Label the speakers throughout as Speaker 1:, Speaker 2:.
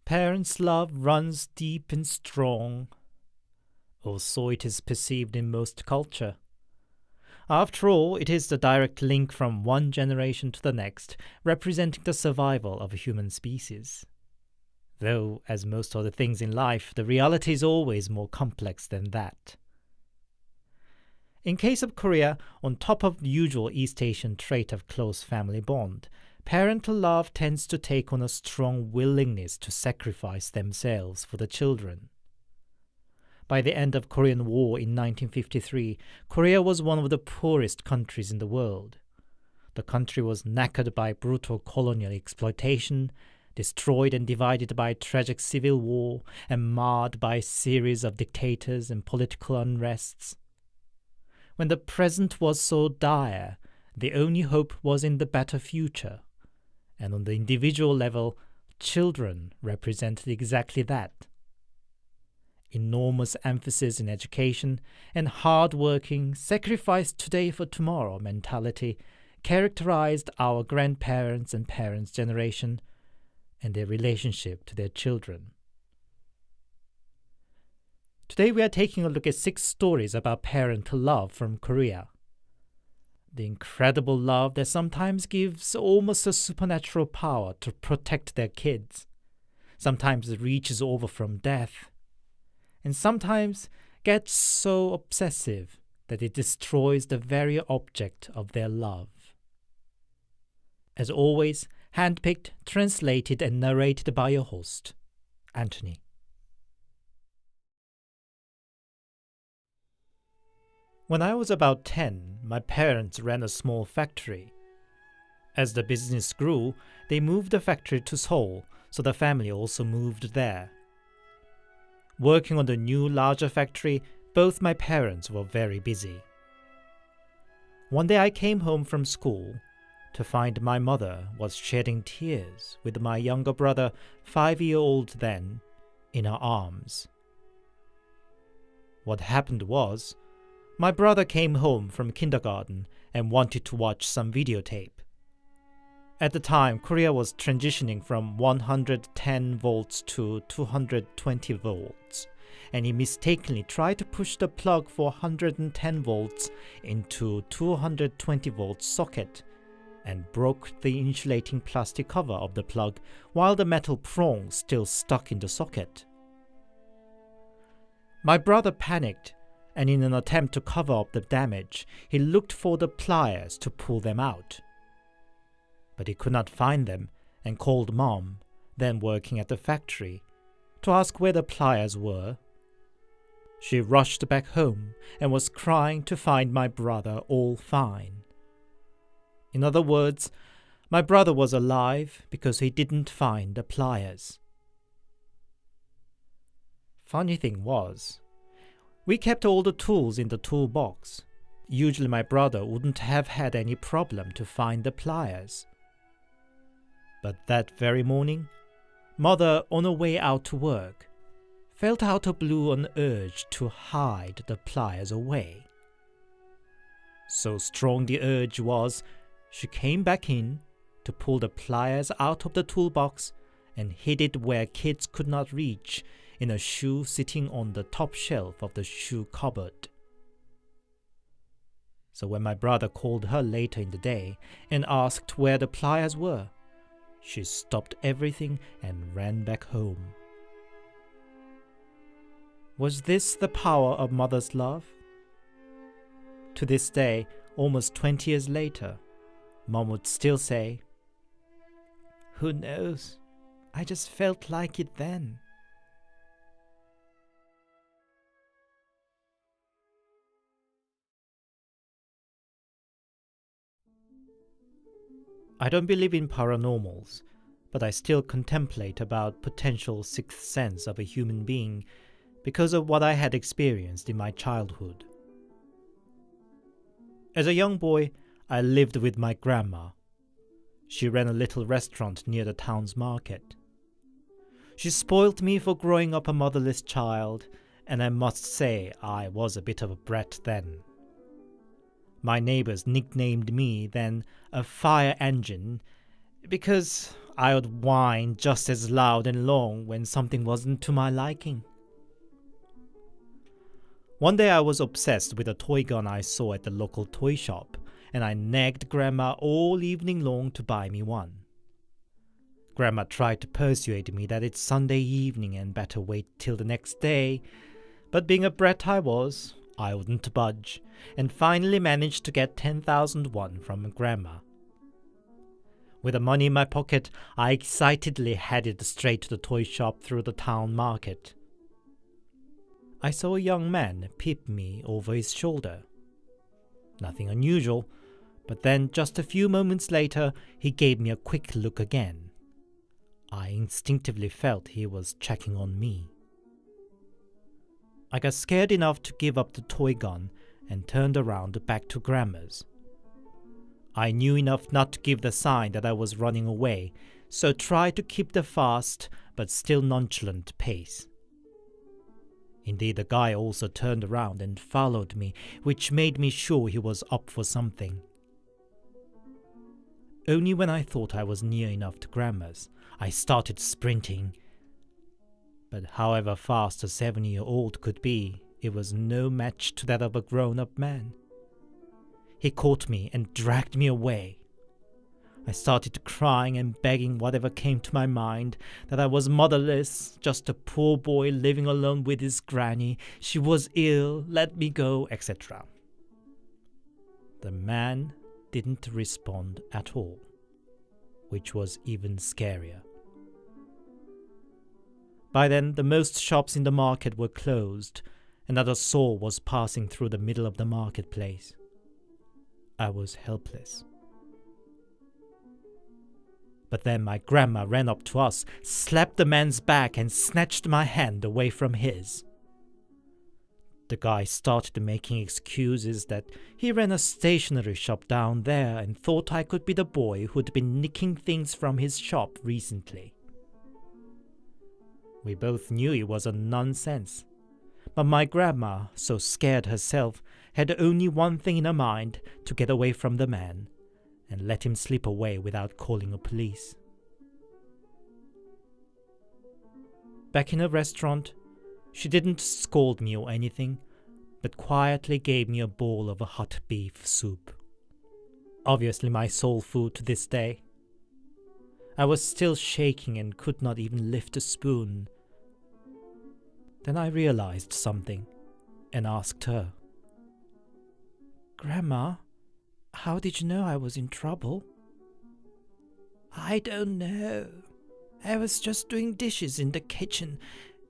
Speaker 1: Parents' love runs deep and strong, or so it is perceived in most culture. After all, it is the direct link from one generation to the next, representing the survival of a human species. Though, as most other things in life, the reality is always more complex than that. In case of Korea, on top of the usual East Asian trait of close family bond, parental love tends to take on a strong willingness to sacrifice themselves for the children. By the end of Korean War in 1953, Korea was one of the poorest countries in the world. The country was knackered by brutal colonial exploitation, destroyed and divided by tragic civil war, and marred by a series of dictators and political unrests. When the present was so dire, the only hope was in the better future. And on the individual level, children represented exactly that. Enormous emphasis in education and hard-working, sacrifice today for tomorrow mentality characterized our grandparents' and parents' generation and their relationship to their children. Today we are taking a look at 6 stories about parental love from Korea. The incredible love that sometimes gives almost a supernatural power to protect their kids, sometimes reaches over from death, and sometimes gets so obsessive that it destroys the very object of their love. As always, handpicked, translated, and narrated by your host, Anthony. When I was about 10, my parents ran a small factory. As the business grew, they moved the factory to Seoul, so the family also moved there. Working on the new, larger factory, both my parents were very busy. One day I came home from school to find my mother was shedding tears with my younger brother, 5-year-old then, in her arms. What happened was, my brother came home from kindergarten and wanted to watch some videotape. At the time, Korea was transitioning from 110 volts to 220 volts, and he mistakenly tried to push the plug for 110 volts into 220 volts socket and broke the insulating plastic cover of the plug while the metal prong still stuck in the socket. My brother panicked, and in an attempt to cover up the damage, he looked for the pliers to pull them out. But he could not find them and called Mom, then working at the factory, to ask where the pliers were. She rushed back home and was crying to find my brother all fine. In other words, my brother was alive because he didn't find the pliers. Funny thing was, we kept all the tools in the toolbox. Usually my brother wouldn't have had any problem to find the pliers. But that very morning, Mother, on her way out to work, felt out of blue an urge to hide the pliers away. So strong the urge was, she came back in to pull the pliers out of the toolbox and hid it where kids could not reach, in a shoe sitting on the top shelf of the shoe cupboard. So when my brother called her later in the day and asked where the pliers were, she stopped everything and ran back home. Was this the power of mother's love? To this day, almost 20 years later, Mom would still say, "Who knows? I just felt like it then." I don't believe in paranormals, but I still contemplate about potential sixth sense of a human being because of what I had experienced in my childhood. As a young boy, I lived with my grandma. She ran a little restaurant near the town's market. She spoiled me for growing up a motherless child, and I must say I was a bit of a brat then. My neighbors nicknamed me then a fire engine because I would whine just as loud and long when something wasn't to my liking. One day I was obsessed with a toy gun I saw at the local toy shop, and I nagged Grandma all evening long to buy me one. Grandma tried to persuade me that it's Sunday evening and better wait till the next day, but being a brat I was, I wouldn't budge, and finally managed to get 10,000 won from Grandma. With the money in my pocket, I excitedly headed straight to the toy shop through the town market. I saw a young man peep me over his shoulder. Nothing unusual, but then just a few moments later, he gave me a quick look again. I instinctively felt he was checking on me. I got scared enough to give up the toy gun and turned around back to Grandma's. I knew enough not to give the sign that I was running away, so tried to keep the fast but still nonchalant pace. Indeed, the guy also turned around and followed me, which made me sure he was up for something. Only when I thought I was near enough to Grandma's, I started sprinting. But however fast a 7-year-old could be, it was no match to that of a grown-up man. He caught me and dragged me away. I started crying and begging whatever came to my mind, that I was motherless, just a poor boy living alone with his granny, she was ill, let me go, etc. The man didn't respond at all, which was even scarier. By then, the most shops in the market were closed, and not a soul was passing through the middle of the marketplace. I was helpless. But then my grandma ran up to us, slapped the man's back, and snatched my hand away from his. The guy started making excuses that he ran a stationery shop down there and thought I could be the boy who'd been nicking things from his shop recently. We both knew it was a nonsense, but my grandma, so scared herself, had only one thing in her mind: to get away from the man and let him slip away without calling the police. Back in a restaurant, she didn't scold me or anything, but quietly gave me a bowl of a hot beef soup. Obviously my soul food to this day. I was still shaking and could not even lift a spoon. Then I realized something and asked her, "Grandma, how did you know I was in trouble?" "I don't know. I was just doing dishes in the kitchen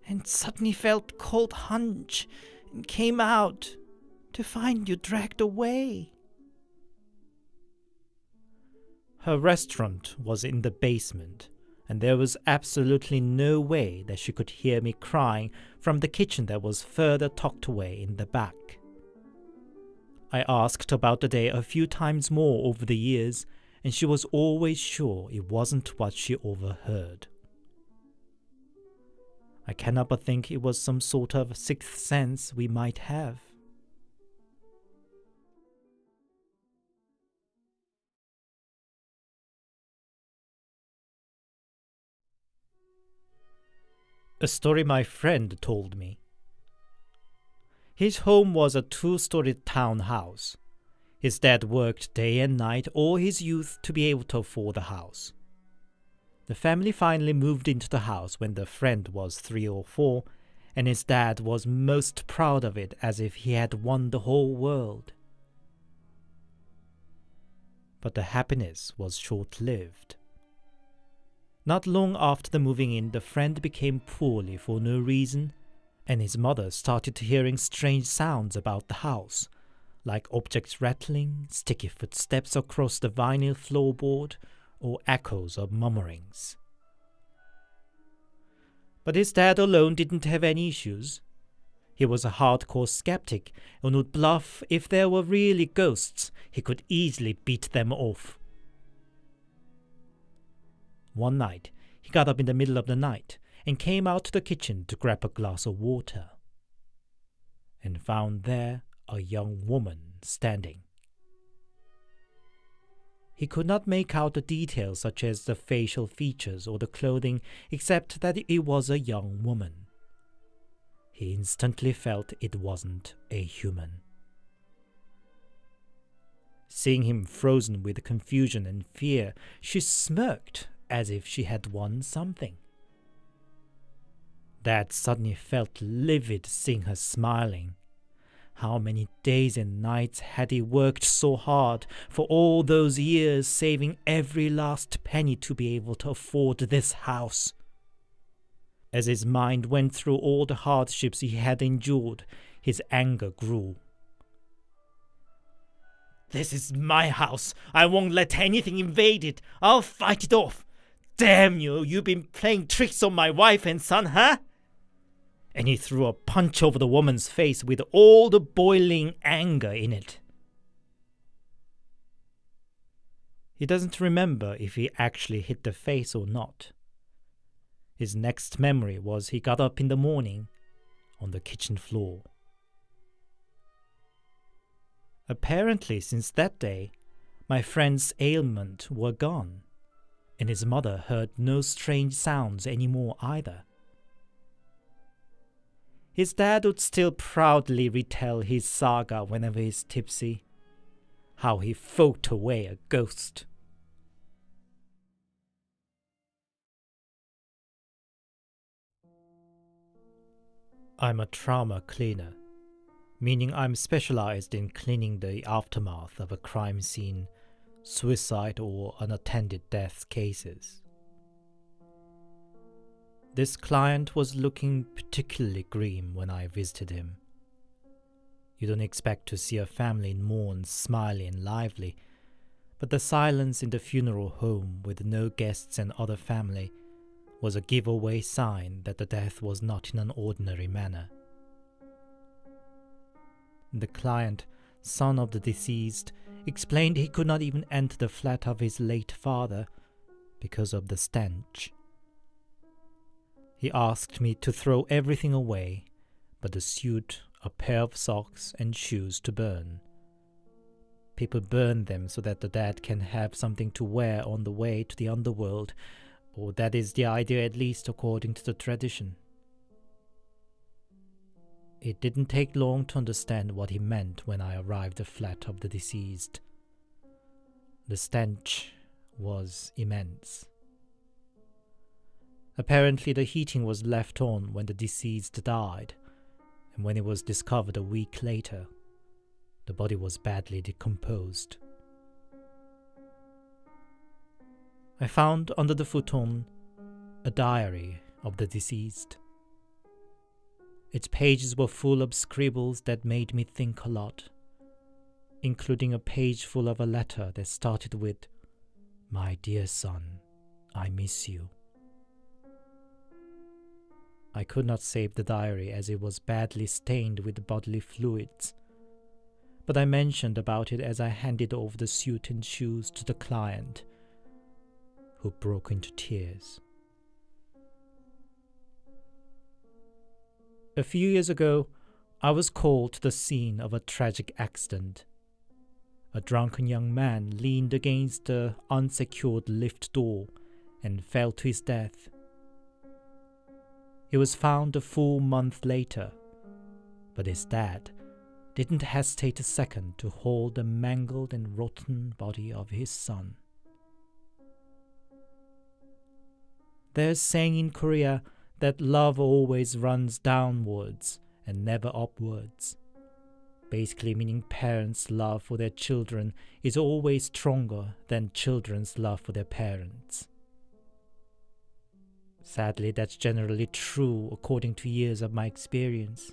Speaker 1: and suddenly felt cold hunch and came out to find you dragged away." Her restaurant was in the basement, and there was absolutely no way that she could hear me crying from the kitchen that was further tucked away in the back. I asked about the day a few times more over the years, and she was always sure it wasn't what she overheard. I cannot but think it was some sort of sixth sense we might have. A story my friend told me. His home was a 2-storied townhouse. His dad worked day and night all his youth to be able to afford the house. The family finally moved into the house when the friend was 3 or 4, and his dad was most proud of it as if he had won the whole world. But the happiness was short-lived. Not long after the moving in, the friend became poorly for no reason, and his mother started hearing strange sounds about the house, like objects rattling, sticky footsteps across the vinyl floorboard, or echoes of murmurings. But his dad alone didn't have any issues. He was a hardcore skeptic and would bluff if there were really ghosts, he could easily beat them off. One night, he got up in the middle of the night and came out to the kitchen to grab a glass of water, and found there a young woman standing. He could not make out the details such as the facial features or the clothing, except that it was a young woman. He instantly felt it wasn't a human. Seeing him frozen with confusion and fear, she smirked as if she had won something. Dad suddenly felt livid seeing her smiling. How many days and nights had he worked so hard for all those years, saving every last penny to be able to afford this house? As his mind went through all the hardships he had endured, his anger grew. "This is my house. I won't let anything invade it. I'll fight it off. Damn you, you've been playing tricks on my wife and son, huh?" And he threw a punch over the woman's face with all the boiling anger in it. He doesn't remember if he actually hit the face or not. His next memory was he got up in the morning on the kitchen floor. Apparently, since that day, my friend's ailment were gone, and his mother heard no strange sounds anymore either. His dad would still proudly retell his saga whenever he's tipsy, how he fought away a ghost. I'm a trauma cleaner, meaning I'm specialized in cleaning the aftermath of a crime scene, suicide or unattended death cases. This client was looking particularly grim when I visited him. You don't expect to see a family in mourn smiley and lively, but the silence in the funeral home with no guests and other family was a giveaway sign that the death was not in an ordinary manner. The client, son of the deceased, explained he could not even enter the flat of his late father because of the stench. He asked me to throw everything away, but the suit, a pair of socks, and shoes to burn. People burn them so that the dad can have something to wear on the way to the underworld, or that is the idea, at least according to the tradition. It didn't take long to understand what he meant when I arrived at the flat of the deceased. The stench was immense. Apparently the heating was left on when the deceased died, and when it was discovered a week later, the body was badly decomposed. I found under the futon a diary of the deceased. Its pages were full of scribbles that made me think a lot, including a page full of a letter that started with, "My dear son, I miss you." I could not save the diary as it was badly stained with bodily fluids, but I mentioned about it as I handed over the suit and shoes to the client, who broke into tears. A few years ago, I was called to the scene of a tragic accident. A drunken young man leaned against the unsecured lift door and fell to his death. He was found a full month later, but his dad didn't hesitate a second to hold the mangled and rotten body of his son. There's saying in Korea that love always runs downwards and never upwards, basically meaning parents' love for their children is always stronger than children's love for their parents. Sadly, that's generally true according to years of my experience.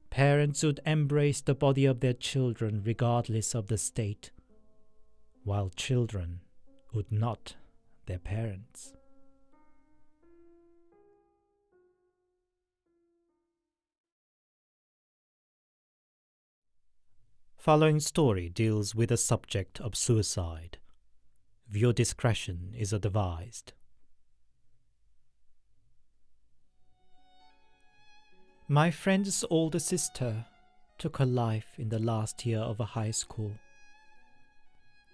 Speaker 1: Parents would embrace the body of their children regardless of the state, while children would not their parents. Following story deals with the subject of suicide. Viewer discretion is advised. My friend's older sister took her life in the last year of high school.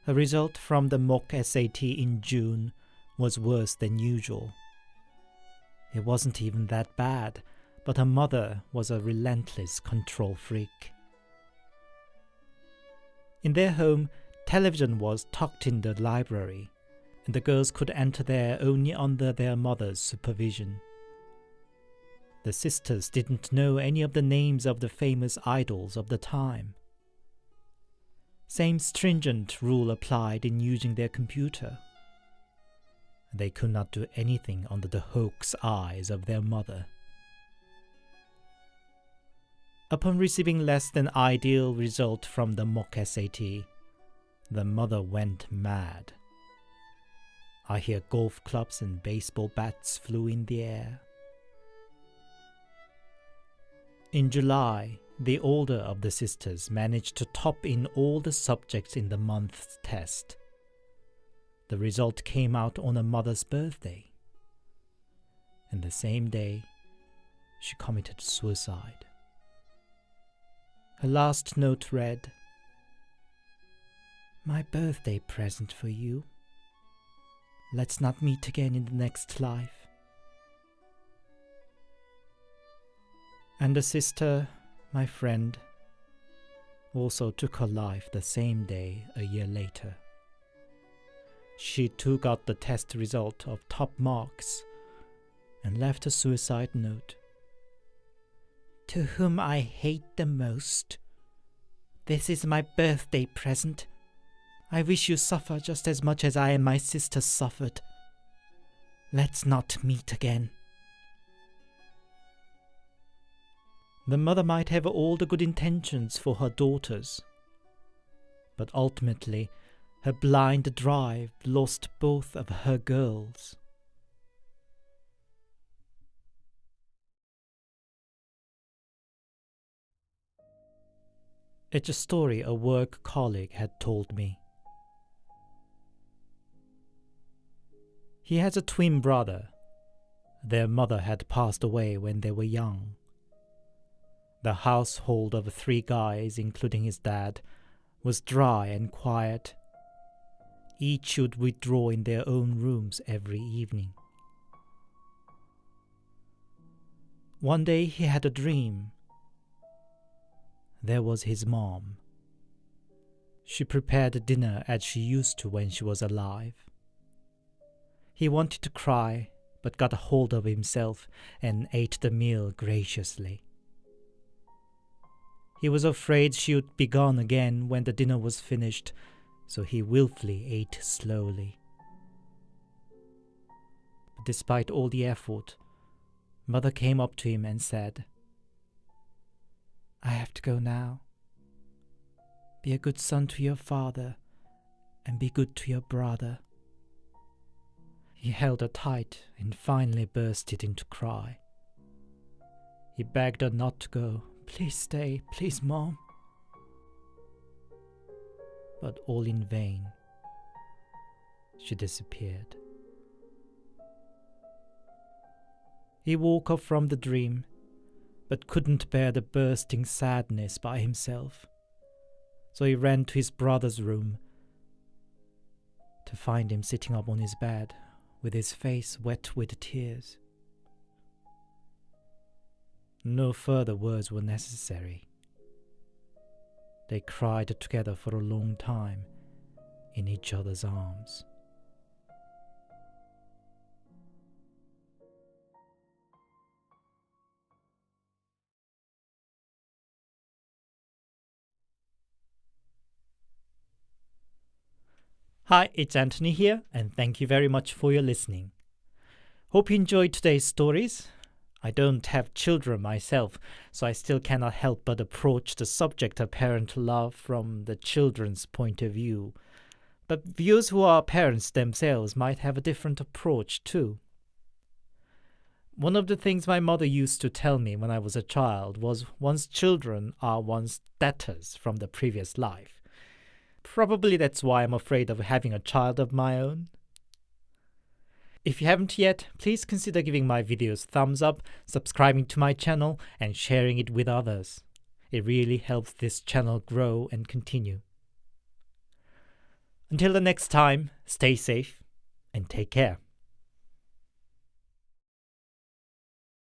Speaker 1: Her result from the mock SAT in June was worse than usual. It wasn't even that bad, but her mother was a relentless control freak. In their home, television was tucked in the library, and the girls could enter there only under their mother's supervision. The sisters didn't know any of the names of the famous idols of the time. Same stringent rule applied in using their computer. They could not do anything under the hawk's eyes of their mother. Upon receiving less than ideal result from the mock SAT, the mother went mad. I hear golf clubs and baseball bats flew in the air. In July, the older of the sisters managed to top in all the subjects in the month's test. The result came out on her mother's birthday, and the same day, she committed suicide. Her last note read, "My birthday present for you. Let's not meet again in the next life." And the sister, my friend, also took her life the same day a year later. She too got the test result of top marks and left a suicide note. "To whom I hate the most, this is my birthday present. I wish you suffer just as much as I and my sister suffered. Let's not meet again." The mother might have all the good intentions for her daughters, but ultimately her blind drive lost both of her girls. It's a story a work colleague had told me. He has a twin brother. Their mother had passed away when they were young. The household of 3 guys, including his dad, was dry and quiet. Each would withdraw in their own rooms every evening. One day he had a dream. There was his mom. She prepared dinner as she used to when she was alive. He wanted to cry, but got a hold of himself and ate the meal graciously. He was afraid she would be gone again when the dinner was finished, so he willfully ate slowly. But despite all the effort, Mother came up to him and said, "I have to go now. Be a good son to your father, and be good to your brother." He held her tight and finally bursted into cry. He begged her not to go. "Please stay, please, Mom." But all in vain. She disappeared. He woke up from the dream, but couldn't bear the bursting sadness by himself. So he ran to his brother's room to find him sitting up on his bed with his face wet with tears. No further words were necessary. They cried together for a long time in each other's arms. Hi, it's Anthony here, and thank you very much for your listening. Hope you enjoyed today's stories. I don't have children myself, so I still cannot help but approach the subject of parental love from the children's point of view. But viewers who are parents themselves might have a different approach too. One of the things my mother used to tell me when I was a child was one's children are one's debtors from the previous life. Probably that's why I'm afraid of having a child of my own. If you haven't yet, please consider giving my videos thumbs up, subscribing to my channel, and sharing it with others. It really helps this channel grow and continue. Until the next time, stay safe and take care.